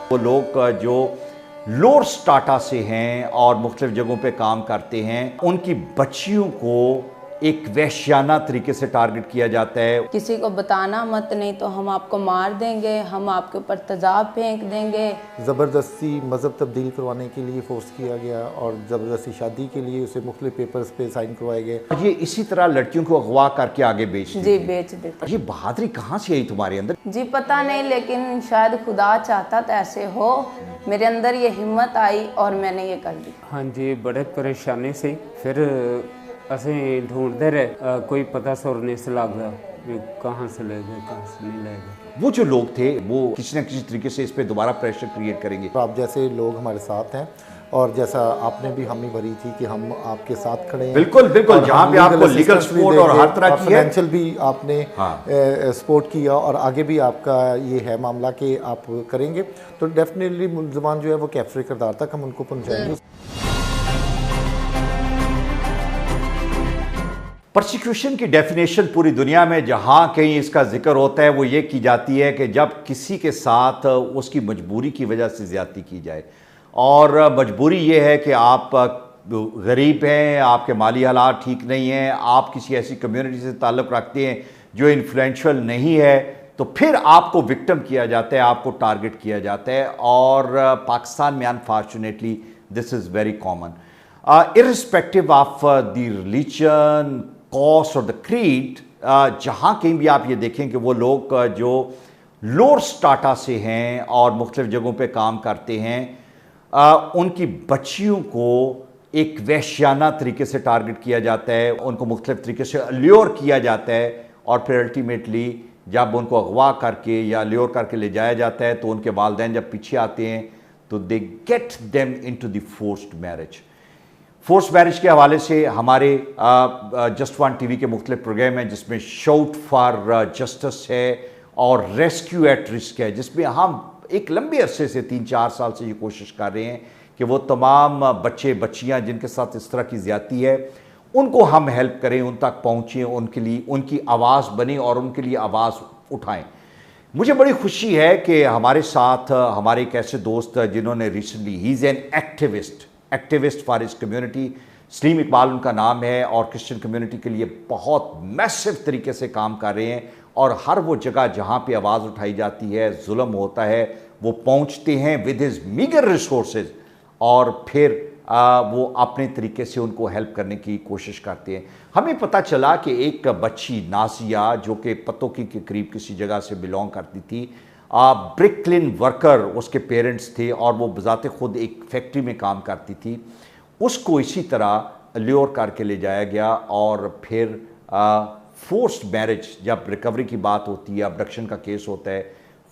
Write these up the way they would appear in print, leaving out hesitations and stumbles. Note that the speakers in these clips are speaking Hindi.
वो लोग जो लोअर स्टाटा से हैं और मुख्तलिफ जगहों पे काम करते हैं, उनकी बच्चियों को एक वहशियाना तरीके से टारगेट किया जाता है। किसी को बताना मत, नहीं तो हम आपको मार देंगे, हम आपके ऊपर तेजाब फेंक देंगे। ज़बरदस्ती मज़हब तब्दील करवाने के लिए फोर्स किया गया और ज़बरदस्ती शादी के लिए उसे मुख्तलिफ पेपर्स पे साइन करवाए गए। ये इसी तरह लड़कियों को अगवा करके आगे बेच जी, बेच देते। ये बहादुरी कहाँ से आई तुम्हारे अंदर? जी पता नहीं, लेकिन शायद खुदा चाहता था ऐसे हो। मेरे अंदर ये हिम्मत आई और मैंने ये कर दी। हाँ जी, बड़े परेशानी से फिर असें ढूंढते रहे, कोई पता सुर नहीं से लगता कहाँ से ले गए, कहाँ से नहीं ले गए। वो जो लोग थे वो किसी न किसी तरीके से इस पे दोबारा प्रेशर क्रिएट करेंगे। तो आप जैसे लोग हमारे साथ हैं और जैसा आपने भी हामी भरी थी कि हम आपके साथ खड़े हैं। बिल्कुल बिल्कुल, जहाँ पे आपको लीगल सपोर्ट और हर तरह की फाइनेंशियल भी आपने हाँ। सपोर्ट किया और आगे भी आपका ये है मामला कि आप करेंगे, तो डेफिनेटली मुल्ज़मान जो है वो कैप्चर किरदार तक हम उनको पहुँचाएंगे। परसिक्यूशन की डेफिनेशन पूरी दुनिया में जहाँ कहीं इसका जिक्र होता है वो ये की जाती है कि जब किसी के साथ उसकी मजबूरी की वजह से ज़्यादती की जाए, और मजबूरी ये है कि आप गरीब हैं, आपके माली हालात ठीक नहीं हैं, आप किसी ऐसी कम्युनिटी से ताल्लुक़ रखते हैं जो इन्फ्लुएंशियल नहीं है, तो फिर आपको विक्टिम किया जाता है, आपको टारगेट किया जाता है। और पाकिस्तान में unfortunately this is very common, irrespective of the religion, cost और द क्रीड। जहाँ कहीं भी आप ये देखें कि वो लोग जो लोअर स्टाटा से हैं और मुख्तलिफ जगहों पे काम करते हैं, उनकी बच्चियों को एक वहशियाना तरीके से टारगेट किया जाता है, उनको मुख्तलिफ तरीके से ल्योर किया जाता है, और फिर अल्टीमेटली जब उनको अगवा करके या ल्योर करके ले जाया जाता है तो उनके वालिदैन जब पीछे आते हैं तो they get them into the forced marriage. Force marriage के हवाले से हमारे जस्ट वन टीवी के मुख्तलिफ प्रोग्राम हैं जिसमें शाउट फॉर जस्टिस है और रेस्क्यू एट रिस्क है, जिसमें हम एक लंबे अरसे से 3-4 साल से ये कोशिश कर रहे हैं कि वो तमाम बच्चे बच्चियां जिनके साथ इस तरह की ज़्यादती है उनको हम हेल्प करें, उन तक पहुँचें, उनके लिए उनकी आवाज़ बने और उनके लिए आवाज़ उठाएं। मुझे बड़ी खुशी है कि हमारे साथ हमारे एक ऐसे दोस्त जिन्होंने recently, he is an activist for his community, Salim Iqbal उनका नाम है, और क्रिश्चियन कम्युनिटी के लिए बहुत मैसिव तरीके से काम कर रहे हैं, और हर वो जगह जहाँ पे आवाज़ उठाई जाती है, जुल्म होता है, वो पहुँचते हैं विद हिज मीगर रिसोर्सेज, और फिर वो अपने तरीके से उनको हेल्प करने की कोशिश करते हैं। हमें पता चला कि एक बच्ची नासिया जो कि पतोकी के करीब किसी जगह से बिलोंग करती थी, ब्रिकलिन वर्कर उसके पेरेंट्स थे और वो बजाते खुद एक फैक्ट्री में काम करती थी, उसको इसी तरह ल्योर करके ले जाया गया, और फिर फोर्स्ड मैरिज, जब रिकवरी की बात होती है, अबडक्शन का केस होता है,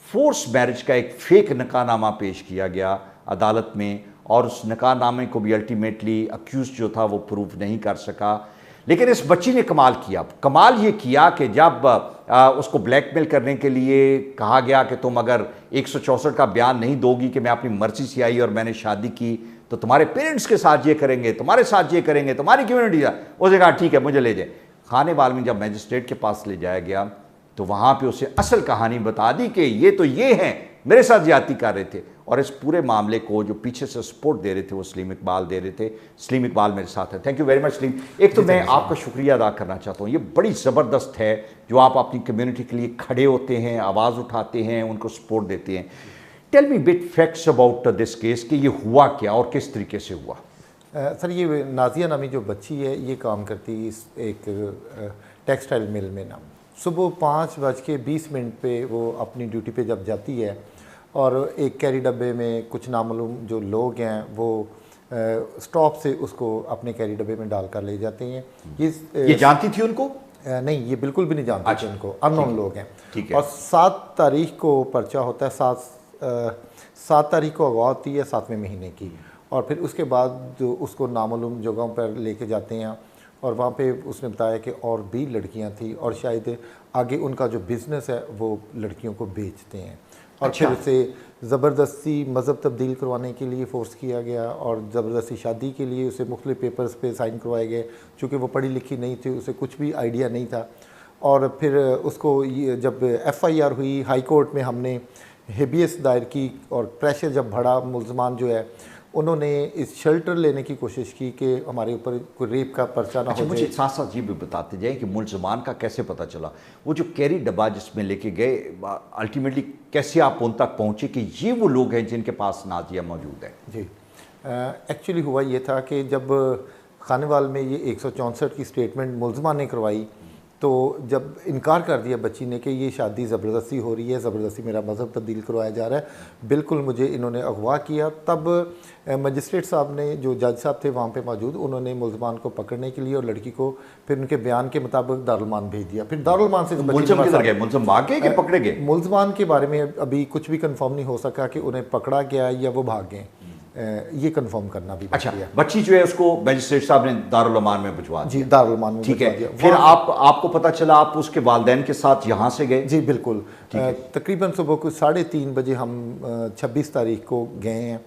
फोर्स्ड मैरिज का एक फेक निकाहनामा पेश किया गया अदालत में, और उस निकाहनामे को भी अल्टीमेटली अक्यूज जो था वो प्रूव नहीं कर सका। लेकिन इस बच्ची ने कमाल ये किया कि जब उसको ब्लैकमेल करने के लिए कहा गया कि तुम अगर 164 का बयान नहीं दोगी कि मैं अपनी मर्जी से आई और मैंने शादी की तो तुम्हारे पेरेंट्स के साथ ये करेंगे, तुम्हारे साथ ये करेंगे, तुम्हारी कम्युनिटी, उसने कहा ठीक है मुझे ले जाए। खाने वाल में जब मैजिस्ट्रेट के पास ले जाया गया तो वहाँ पे उसे असल कहानी बता दी कि ये हैं, मेरे साथ ज्यादती कर रहे थे, और इस पूरे मामले को जो पीछे से सपोर्ट दे रहे थे वो सलीम इकबाल दे रहे थे। सलीम इकबाल मेरे साथ है। Thank you very much Salim. एक तो मैं आपका शुक्रिया अदा करना चाहता हूँ, ये बड़ी ज़बरदस्त है जो आप अपनी कम्युनिटी के लिए खड़े होते हैं, आवाज़ उठाते हैं, उनको सपोर्ट देते हैं। Tell me bit facts about this case कि ये हुआ क्या और किस तरीके से हुआ। सर ये नाजिया नामी जो बच्ची है ये काम करती एक टेक्सटाइल मिल में ना, सुबह 5:20 पे वो अपनी ड्यूटी पे जब जाती है और एक कैरी डब्बे में कुछ नामालूम जो लोग हैं वो स्टॉप से उसको अपने कैरी डब्बे में डाल कर ले जाते हैं। ये जानती थी उनको? नहीं, ये बिल्कुल भी नहीं जानती थी उनको, अननोन लोग हैं। और 7 तारीख को पर्चा होता है, 7 तारीख को अगवा होती है 7वें महीने की, और फिर उसके बाद जो उसको नामालूम जगहों पर लेके जाते हैं और वहाँ पे उसने बताया कि और भी लड़कियाँ थी और शायद आगे उनका जो बिज़नेस है वो लड़कियों को बेचते हैं, और फिर उसे ज़बरदस्ती मज़हब तब्दील करवाने के लिए फ़ोर्स किया गया और ज़बरदस्ती शादी के लिए उसे मुख्तलिफ़ पेपर्स पे साइन करवाए गए। चूँकि वो पढ़ी लिखी नहीं थी, उसे कुछ भी आइडिया नहीं था। और फिर उसको ये जब FIR हुई हाई कोर्ट में, हमने हेबियस दायर की और प्रेशर जब बढ़ा, मुल्ज़मान जो है उन्होंने इस शेल्टर लेने की कोशिश की कि हमारे ऊपर कोई रेप का पर्चा ना अच्छा, हो मुझे जाए। साथ साथ ये भी बताते जाएं कि मुल्ज़मान का कैसे पता चला, वो जो कैरी डब्बा जिसमें लेके गए, अल्टीमेटली कैसे आप उन तक पहुंचे कि ये वो लोग हैं जिनके पास नाजिया मौजूद है? जी, एक्चुअली हुआ ये था कि जब खानेवाल में ये 164 की स्टेटमेंट मुल्ज़मा ने करवाई, तो जब इनकार कर दिया बच्ची ने कि ये शादी ज़बरदस्ती हो रही है, ज़बरदस्ती मेरा मज़हब तब्दील करवाया जा रहा है, बिल्कुल मुझे इन्होंने अगवा किया, तब मजिस्ट्रेट साहब ने, जो जज साहब थे वहाँ पे मौजूद, उन्होंने मुल्ज़मान को पकड़ने के लिए और लड़की को फिर उनके बयान के मुताबिक दारुलमान भेज दिया। फिर दारुलमान से मुल्ज़म किधर गए? मुल्ज़म भाग गए कि पकड़े गए? मुल्ज़मान के बारे में अभी कुछ भी कंफर्म नहीं हो सका कि उन्हें पकड़ा गया या वो भाग गए, ये कंफर्म करना भी अच्छा, बाकी है। बच्ची जो है उसको मजिस्ट्रेट साहब ने दारुल अमान में भिजवा जी, दारुल अमान में ठीक भिजवा है। दिया। फिर वहाँ- आपको पता चला, आप उसके वालिदैन के साथ यहाँ से गए? जी बिल्कुल, तकरीबन सुबह को 3:30 बजे हम 26 तारीख को गए हैं।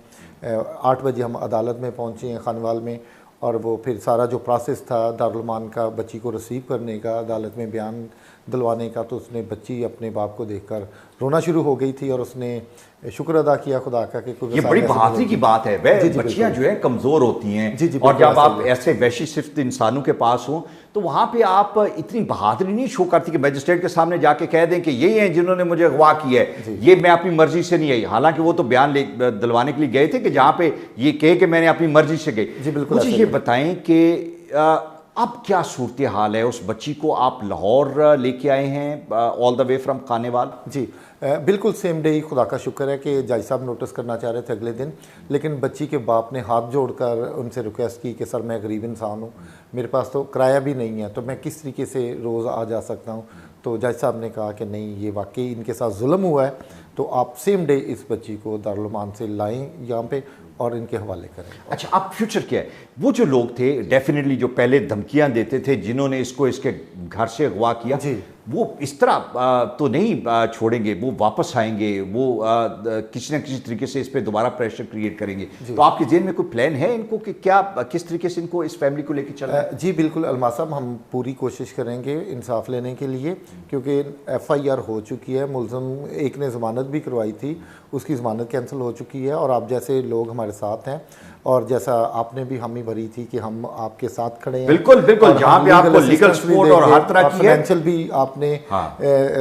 8 बजे हम अदालत में पहुँचे हैं खानवाल में, और वो फिर सारा जो प्रोसेस था दारुल अमान का बच्ची को रिसीव करने का, अदालत में बयान दिलवाने का, तो उसने बच्ची अपने बाप को देखकर रोना शुरू हो गई थी और उसने शुक्र अदा किया खुदा का कि कोई ये बड़ी बहादुरी की बात है। वह बच्चियां जो है कमज़ोर होती हैं, जी, और जब आप ऐसे वैशी सिफ्त इंसानों के पास हों तो वहाँ पे आप इतनी बहादुरी नहीं शो करती कि मजिस्ट्रेट के सामने जाके कह दें कि यही हैं जिन्होंने मुझे अगवा किया है, ये मैं अपनी मर्जी से नहीं आई। हालांकि वो तो बयान दिलवाने के लिए गए थे कि जहाँ पे ये कहे कि मैंने अपनी मर्जी से गई। मुझे ये बताएं कि अब क्या सूरत हाल है? उस बच्ची को आप लाहौर लेके आए हैं all the way from Khanewal? जी, बिल्कुल सेम डे ही, खुदा का शुक्र है कि जज साहब नोटिस करना चाह रहे थे अगले दिन, लेकिन बच्ची के बाप ने हाथ जोड़कर उनसे रिक्वेस्ट की कि सर मैं गरीब इंसान हूँ, मेरे पास तो किराया भी नहीं है, तो मैं किस तरीके से रोज़ आ जा सकता हूँ। तो जज साहब ने कहा कि नहीं, ये वाकई इनके साथ जुल्म हुआ है, तो आप सेम डे इस बच्ची को दारुल अमान से लाएँ यहाँ पे और इनके हवाले करें। अच्छा, अब फ्यूचर क्या है? वो जो लोग थे डेफिनेटली जो पहले धमकियां देते थे, जिन्होंने इसको इसके घर से अगवा किया, वो इस तरह तो नहीं छोड़ेंगे, वो वापस आएंगे, वो किसी न किसी तरीके से इस पे दोबारा प्रेशर क्रिएट करेंगे। तो आपके जेहन में कोई प्लान है इनको कि क्या, किस तरीके से इनको, इस फैमिली को लेकर चलना है? जी बिल्कुल अलमा साहब, हम पूरी कोशिश करेंगे इंसाफ लेने के लिए, क्योंकि FIR हो चुकी है, मुल्ज़म एक ने ज़मानत भी करवाई थी, उसकी ज़मानत कैंसिल हो चुकी है, और आप जैसे लोग हमारे साथ हैं, और जैसा आपने भी हामी भरी थी कि हम आपके साथ खड़े हैं। बिल्कुल बिल्कुल, जहाँ पे आपको लीगल सपोर्ट और हर तरह की फाइनेंशियल भी आपने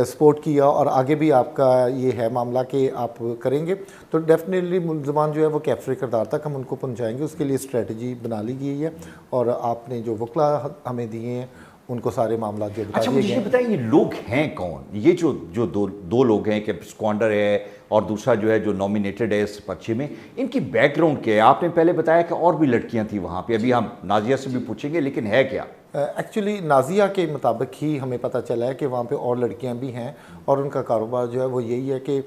सपोर्ट किया, और आगे भी आपका ये है मामला कि आप करेंगे, तो डेफिनेटली मुल्ज़मान जो है वो कैप्चर किरदार तक हम उनको पहुँचाएंगे। उसके लिए स्ट्रेटजी बना ली गई है, और आपने जो वकला हमें दिए हैं उनको सारे मामला जो अच्छा, मुझे ये बताइए, ये लोग हैं कौन? ये जो दो लोग हैं, कि स्क्वांडर है और दूसरा जो है जो नॉमिनेटेड है इस पर्चे में, इनकी बैकग्राउंड क्या है? आपने पहले बताया कि और भी लड़कियां थी वहाँ पे, अभी हम नाजिया से भी पूछेंगे, लेकिन है क्या? एक्चुअली नाजिया के मुताबिक ही हमें पता चला है कि वहाँ पे और लड़कियाँ भी हैं, और उनका कारोबार जो है वो यही है कि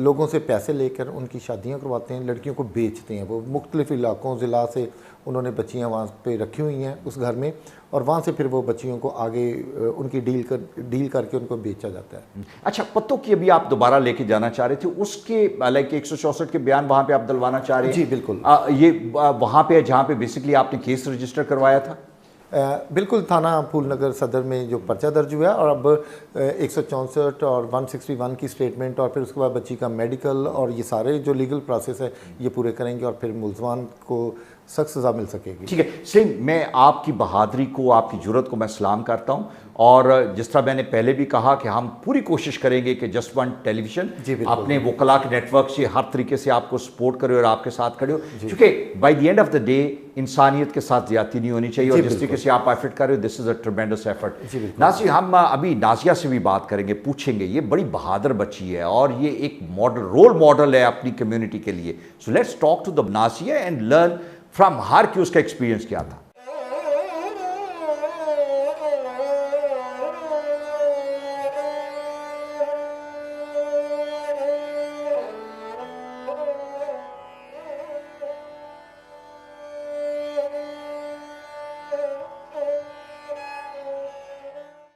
लोगों से पैसे लेकर उनकी शादियाँ करवाते हैं, लड़कियों को बेचते हैं। वो मुख्तलिफ़ इलाकों ज़िला से उन्होंने बच्चियाँ वहाँ पे रखी हुई हैं उस घर में, और वहाँ से फिर वो बच्चियों को आगे उनकी डील करके उनको बेचा जाता है। अच्छा, पत्तों की अभी आप दोबारा लेके जाना चाह रहे थे, उसके लाइक 164 के बयान वहाँ पे आप दिलवाना चाह रहे हैं? जी बिल्कुल। ये वहाँ पे जहाँ पे बेसिकली आपने केस रजिस्टर करवाया था? बिल्कुल, थाना फूलनगर सदर में जो पर्चा दर्ज हुआ है, और अब 164 और 161 की स्टेटमेंट, और फिर उसके बाद बच्ची का मेडिकल, और ये सारे जो लीगल प्रोसेस है ये पूरे करेंगे, और फिर मुल्ज़मान को सख्त सज़ा मिल सकेगी। ठीक है सलीम, मैं आपकी बहादुरी को, आपकी जुर्रत को मैं सलाम करता हूँ, और जिस तरह मैंने पहले भी कहा कि हम पूरी कोशिश करेंगे कि जस्ट वन टेलीविजन अपने वकला के नेटवर्क से हर तरीके से आपको सपोर्ट करे और आपके साथ खड़े हो, क्योंकि by the end of the day इंसानियत के साथ ज्यादती नहीं होनी चाहिए, और जिस तरीके से आप एफर्ट कर रहे हो, this is a ट्रेमेंडस effort. Nazir, हम अभी नाजिया से भी बात करेंगे, पूछेंगे, ये बड़ी बहादुर बच्ची है और ये एक मॉडल, रोल मॉडल है अपनी कम्युनिटी के लिए। So let's talk to the Nazia and learn from her कि उसका एक्सपीरियंस क्या था।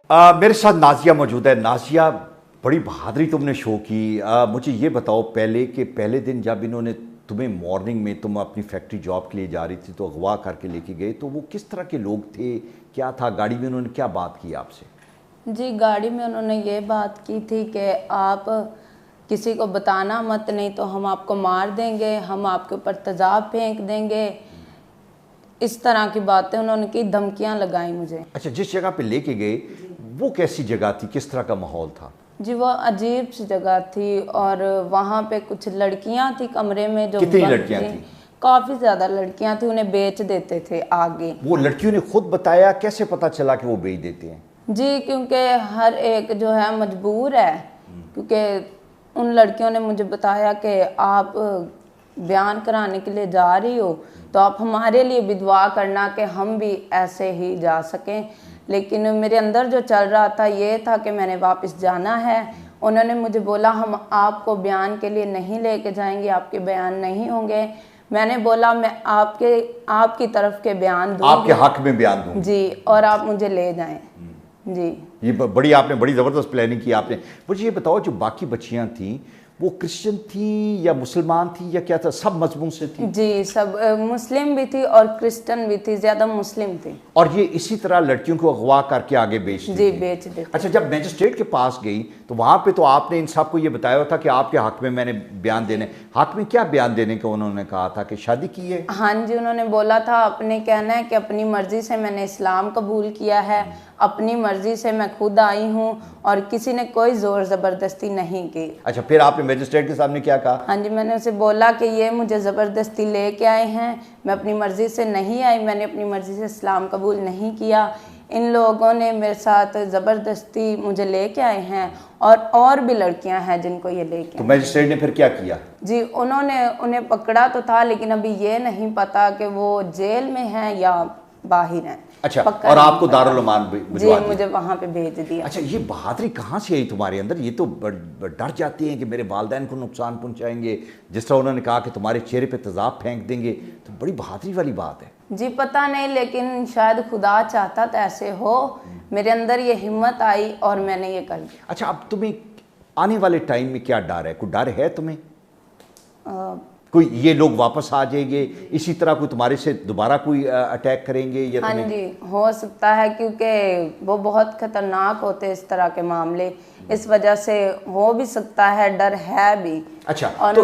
मेरे साथ नाजिया मौजूद है। नाजिया बड़ी बहादुरी तुमने शो की। मुझे ये बताओ पहले दिन जब इन्होंने तुम्हें मॉर्निंग में, तुम अपनी फैक्ट्री जॉब के लिए जा रही थी तो अगवा करके लेके गए, तो वो किस तरह के लोग थे, क्या था गाड़ी में, उन्होंने क्या बात की आपसे? जी, गाड़ी में उन्होंने ये बात की थी कि आप किसी को बताना मत, नहीं तो हम आपको मार देंगे, हम आपके ऊपर तेजाब फेंक देंगे। इस तरह की बातें उन्होंने की, धमकियां लगाई मुझे। अच्छा, जिस जगह पे लेके गए वो कैसी जगह थी, किस तरह का माहौल था? जी, वो अजीब सी जगह थी और वहाँ पे कुछ लड़कियां थी कमरे में जो कितनी बंद लड़कियां थी। थी? काफ़ी ज़्यादा लड़कियां थी, उन्हें बेच देते थे आगे। वो लड़कियों ने खुद बताया? कैसे पता चला कि वो बेच देते हैं? जी, क्योंकि हर एक जो है मजबूर है, क्योंकि उन लड़कियों ने मुझे बताया कि आप बयान कराने के लिए जा रही हो तो आप हमारे लिए भी दुआ करना कि हम भी ऐसे ही जा सकें। लेकिन मेरे अंदर जो चल रहा था ये था कि मैंने वापस जाना है। उन्होंने मुझे बोला हम आपको बयान के लिए नहीं लेके जाएंगे, आपके बयान नहीं होंगे। मैंने बोला मैं आपकी तरफ के बयान दूंगी, आपके हक में बयान दूंगी जी, और आप मुझे ले जाएं। जी, ये आपने बड़ी ज़बरदस्त प्लानिंग की आपने। मुझे ये बताओ, जो बाकी बच्चियां थीं वो क्रिश्चियन थी या मुसलमान थी या क्या था, सब मजहबों से थी? जी, सब मुस्लिम भी थी और क्रिश्चियन भी थी, ज़्यादा मुस्लिम थी। और ये इसी तरह लड़कियों को अगवा करके आगे बेचती जी, थी? बेच देते। अच्छा, जब मैजिस्ट्रेट के पास गई तो वहां पे तो आपने इन सबको ये बताया था कि आपके हक में मैंने बयान देने, हक में क्या बयान देने का उन्होंने कहा था? कि शादी की है? हाँ जी, उन्होंने बोला था अपने कहना है कि अपनी मर्जी से मैंने इस्लाम कबूल किया है, अपनी मर्जी से मैं खुद आई हूँ और किसी ने कोई ज़ोर ज़बरदस्ती नहीं की। अच्छा, फिर आपने मैजिस्ट्रेट के सामने क्या कहा? हाँ जी, मैंने उसे बोला कि ये मुझे ज़बरदस्ती लेके आए हैं, मैं अपनी मर्ज़ी से नहीं आई, मैंने अपनी मर्ज़ी से इस्लाम कबूल नहीं किया। इन लोगों ने मेरे साथ ज़बरदस्ती मुझे लेके आए हैं और भी लड़कियां हैं जिनको ये लेके। तो मैजिस्ट्रेट ने फिर क्या किया? जी, उन्होंने उन्हें पकड़ा तो था, लेकिन अभी ये नहीं पता कि वो जेल में हैं या बाहर हैं। अच्छा, और आपको दारुल अमान जी, मुझे वहाँ पे भेज दिया। अच्छा, ये बहादुरी कहाँ से आई तुम्हारे अंदर? ये तो डर जाते हैं कि मेरे वालिदैन को नुकसान पहुँचाएंगे, जिस तरह उन्होंने कहा कि तुम्हारे चेहरे पे तेजाब फेंक देंगे, तो बड़ी बहादुरी वाली बात है। जी, पता नहीं, लेकिन शायद खुदा चाहता तो ऐसे हो। मेरे अंदर ये हिम्मत आई और मैंने ये कर दिया। अच्छा, अब तुम्हें आने वाले टाइम में क्या डर है? कोई डर है तुम्हें? कोई ये लोग वापस आ जाएंगे इसी तरह, कोई तुम्हारे से दोबारा कोई अटैक करेंगे या हाँ जी, हो सकता है, क्योंकि वो बहुत खतरनाक होते हैं इस तरह के मामले, इस वजह से हो भी सकता है, डर है भी। अच्छा, और तो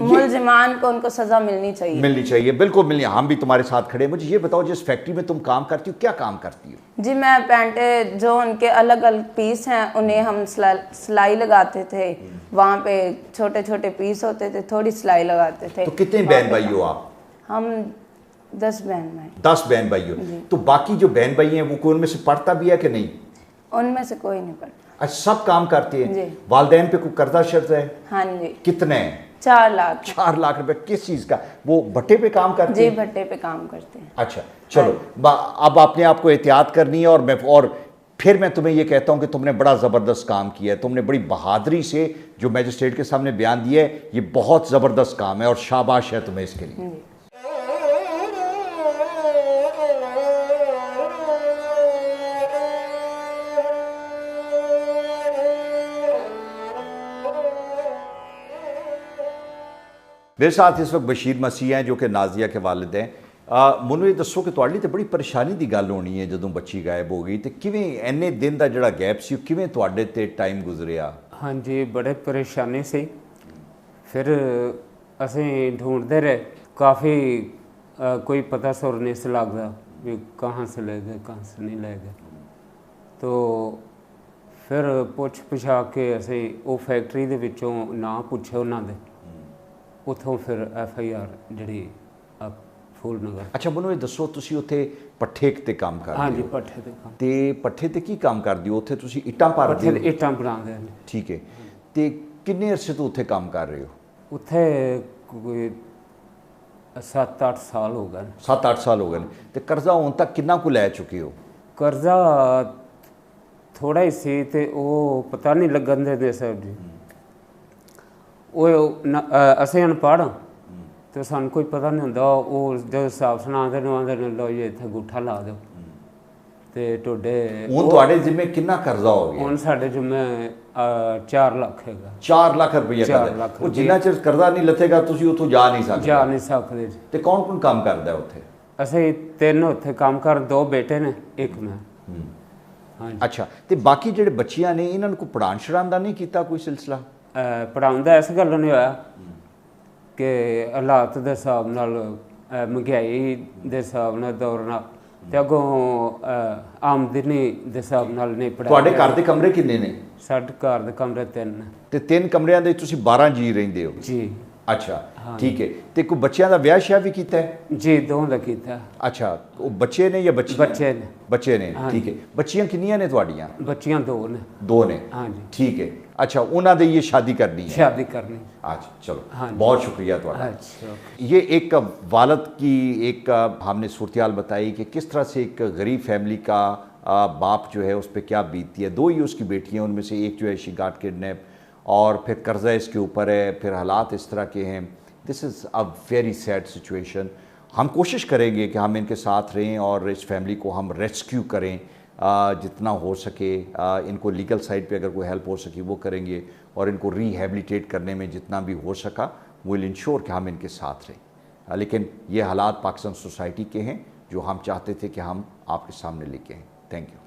मुलजिमान को उनको सजा मिलनी चाहिए। बिल्कुल मिलनी। हम भी तुम्हारे साथ खड़े हैं। मुझे ये बताओ, जिस फैक्ट्री में तुम काम करती हो, क्या काम करती हो? जी, मैं पैंटे जो उनके अलग अलग पीस हैं उन्हें हम सिलाई लगाते थे। वहाँ पे छोटे छोटे पीस होते थे, थोड़ी सिलाई लगाते थे। तो कितने बहन भाई हो आप? हम 10 बहन भाई। 10 बहन भाई हो। तो बाकी जो बहन भाई हैं वो कोई उनमें से पढ़ता भी है कि नहीं? उनमें से कोई नहीं पढ़ता। अच्छा, सब काम करते हैं। जी। वालिदैन पे कोई कर्जा शर्जा है? हाँ जी। कितने? 4 लाख। 4 लाख रुपए। किस चीज का? वो भट्टे पे काम करते जी, हैं? भट्टे पे काम करते हैं। अच्छा, चलो, अब अपने आप को एहतियात करनी है। और फिर मैं तुम्हें ये कहता हूं कि तुमने बड़ा ज़बरदस्त काम किया है। तुमने बड़ी बहादुरी से जो मैजिस्ट्रेट के सामने बयान दिया है, ये बहुत ज़बरदस्त काम है और शाबाश है तुम्हें इसके लिए। मेरे साथ इस वक्त बशीर मसीह हैं जो कि नाजिया के वालिद हैं। ਮੈਨੂੰ ਇਹ ਦੱਸੋ ਕਿ ਤੁਹਾਡੇ ਲਈ ਤੇ ਬੜੀ ਪਰੇਸ਼ਾਨੀ ਦੀ ਗੱਲ ਹੋਣੀ ਹੈ ਜਦੋਂ ਬੱਚੀ ਗਾਇਬ ਹੋ ਗਈ, ਤੇ ਕਿਵੇਂ ਇੰਨੇ ਦਿਨ ਦਾ ਜਿਹੜਾ ਗੈਪ ਸੀ ਉਹ ਕਿਵੇਂ ਤੁਹਾਡੇ ਤੇ ਟਾਈਮ ਗੁਜ਼ਰਿਆ? ਹਾਂਜੀ, ਬੜੇ ਪਰੇਸ਼ਾਨੀ ਸੀ। ਫਿਰ ਅਸੀਂ ढूंढते रहे काफ़ी, कोई पता सुर नहीं से लगता भी कहाँ से ले गए कहाँ से नहीं ले गए। तो फिर पुछ पुछा के ਅਸੀਂ ਉਹ ਫੈਕਟਰੀ ਦੇ ਵਿੱਚੋਂ ਨਾਂ ਪੁੱਛੇ ਉਹਨਾਂ ਦੇ, ਉੱਥੋਂ ਫਿਰ FIR ਜਿਹੜੀ ਫੂਲ ਨਗਰ। ਅੱਛਾ, ਮੈਨੂੰ ਇਹ ਦੱਸੋ, ਤੁਸੀਂ ਉੱਥੇ ਪੱਠੇ ਤੇ ਕੰਮ ਕਰਦੇ ਹੋ? ਹਾਂਜੀ, ਪੱਠੇ ਤੇ ਕੰਮ। ਤੇ ਪੱਠੇ ਤੇ ਕੀ ਕੰਮ ਕਰਦੇ ਹੋ ਉੱਥੇ? ਤੁਸੀਂ ਇੱਟਾਂ ਭਰਦੇ ਪੱਠੇ ਹੋ? ਤੇ ਇੱਟਾਂ ਬਣਾਉਂਦੇ ਨੇ। ਠੀਕ ਹੈ। ਤੇ ਕਿੰਨੇ ਅਰਸੇ ਤੋਂ ਉੱਥੇ ਕੰਮ ਕਰ ਰਹੇ ਹੋ? ਉੱਥੇ ਕੋਈ 7-8 ਸਾਲ ਹੋ ਗਏ। 7-8 ਸਾਲ ਹੋ ਗਏ ਨੇ। ਤੇ ਕਰਜ਼ਾ ਹੁਣ ਤੱਕ ਕਿੰਨਾ ਕੁ ਲੈ ਚੁੱਕੇ ਹੋ? ਕਰਜ਼ਾ ਥੋੜਾ ਹੀ ਸੀ ਤੇ ਉਹ ਪਤਾ ਨਹੀਂ ਲੱਗਣ ਦੇ ਸਾਹਿਬ ਜੀ। ਉਹ ਅਸੀਂ ਅਨਪੜ੍ਹ ਤੇ ਸਾਨੂੰ ਕੋਈ ਪਤਾ ਨਹੀਂ ਹੁੰਦਾ। ਉਹ ਜਦੋਂ ਹਿਸਾਬ ਸੁਣਾਉਂਦੇ ਨੇ ਆਉਂਦੇ ਨੇ, ਲਓ ਜੀ ਇੱਥੇ ਅੰਗੂਠਾ ਲਾ ਦਿਓ। ਤੇ ਟੋਡੇ ਹੁਣ ਤੁਹਾਡੇ ਜ਼ਿੰਮੇ ਕਿੰਨਾ ਕਰਜ਼ਾ ਹੋ ਗਿਆ? ਹੁਣ ਸਾਡੇ ਜਿੰਮੇ 4 ਲੱਖ ਹੈਗਾ। 4 ਲੱਖ ਰੁਪਏ 4 ਕਰਜ਼ਾ। ਲੱਖ ਉਹ ਜਿੰਨਾ ਚਿਰ ਕਰਜ਼ਾ ਨਹੀਂ ਲੱਥੇਗਾ ਤੁਸੀਂ ਉੱਥੋਂ ਜਾ ਨਹੀਂ ਸਕਦੇ। ਜਾ ਨਹੀਂ ਸਕਦੇ ਜੀ। ਤੇ ਕੌਣ ਕੌਣ ਕੰਮ ਕਰਦਾ ਹੈ ਉੱਥੇ? ਅਸੀਂ 3 ਉੱਥੇ ਕੰਮ ਕਰ, 2 ਬੇਟੇ ਨੇ, 1 ਮੈਂ। ਹਾਂਜੀ। ਅੱਛਾ, ਤੇ ਬਾਕੀ ਜਿਹੜੇ ਬੱਚੀਆਂ ਨੇ ਇਹਨਾਂ ਨੂੰ ਕੋਈ ਪੜ੍ਹਾਉਣ ਛੜਾਉਣ ਦਾ ਨਹੀਂ ਕੀਤਾ ਕੋਈ ਸਿਲਸਿਲਾ? ਪੜ੍ਹਾਉਂਦਾ ਇਸ ਗੱਲੋਂ ਨਹੀਂ ਹੋਇਆ ਕਿ ਹਾਲਾਤ ਦੇ ਹਿਸਾਬ ਨਾਲ, ਮਹਿੰਗਾਈ ਦੇ ਹਿਸਾਬ ਨਾਲ, ਦੌਰ ਨਾਲ, ਤੇ ਅੱਗੋਂ ਆਮਦਨੀ ਦੇ ਹਿਸਾਬ ਨਾਲ ਨਹੀਂ ਪੜ੍ਹਾਇਆ। ਤੁਹਾਡੇ ਘਰ ਦੇ ਕਮਰੇ ਕਿੰਨੇ ਨੇ? ਸਾਡੇ ਘਰ ਦੇ ਕਮਰੇ 3 ਨੇ। ਤੇ 3 ਕਮਰਿਆਂ ਦੇ ਤੁਸੀਂ 12 ਜੀ ਰਹਿੰਦੇ ਹੋ? ਜੀ। ਅੱਛਾ, ਠੀਕ ਹੈ। ਤੇ ਕੋਈ ਬੱਚਿਆਂ ਦਾ ਵਿਆਹ ਸ਼ਿਆ ਵੀ ਕੀਤਾ ਹੈ? ਜੀ, 2 ਦਾ ਕੀਤਾ। ਅੱਛਾ, ਉਹ ਬੱਚੇ ਨੇ ਜਾਂ ਬੱਚੀਆਂ? ਬੱਚੇ ਨੇ। ਬੱਚੇ ਨੇ, ਠੀਕ ਹੈ। ਬੱਚੀਆਂ ਕਿੰਨੀਆਂ ਨੇ ਤੁਹਾਡੀਆਂ? ਬੱਚੀਆਂ 2 ਨੇ। 2 ਨੇ, ਹਾਂਜੀ। ठीक है। अच्छा, उन्होंने ये शादी करनी है? शादी करनी। अच्छा, चलो, हाँ जी। बहुत शुक्रिया ਤੁਹਾਡਾ। अच्छा। ये एक वालद की एक हमने सूरत बताई कि किस तरह से एक गरीब फैमिली का बाप जो है उस पर क्या बीतती है। 2 ही उसकी बेटियां, उनमें से एक जो है शी गॉट किडनैप, और फिर कर्जा इसके ऊपर है, फिर हालात इस तरह के हैं। This is a very sad situation. हम कोशिश करेंगे कि हम इनके साथ रहें और इस फैमिली को हम रेस्क्यू करें जितना हो सके। इनको लीगल साइड पे अगर कोई हेल्प हो सके वो करेंगे, और इनको रिहेबिलिटेट करने में जितना भी हो सका विल इंश्योर कि हम इनके साथ रहें। लेकिन ये हालात पाकिस्तान सोसाइटी के हैं जो हम चाहते थे कि हम आपके सामने लेके आएँ। Thank you.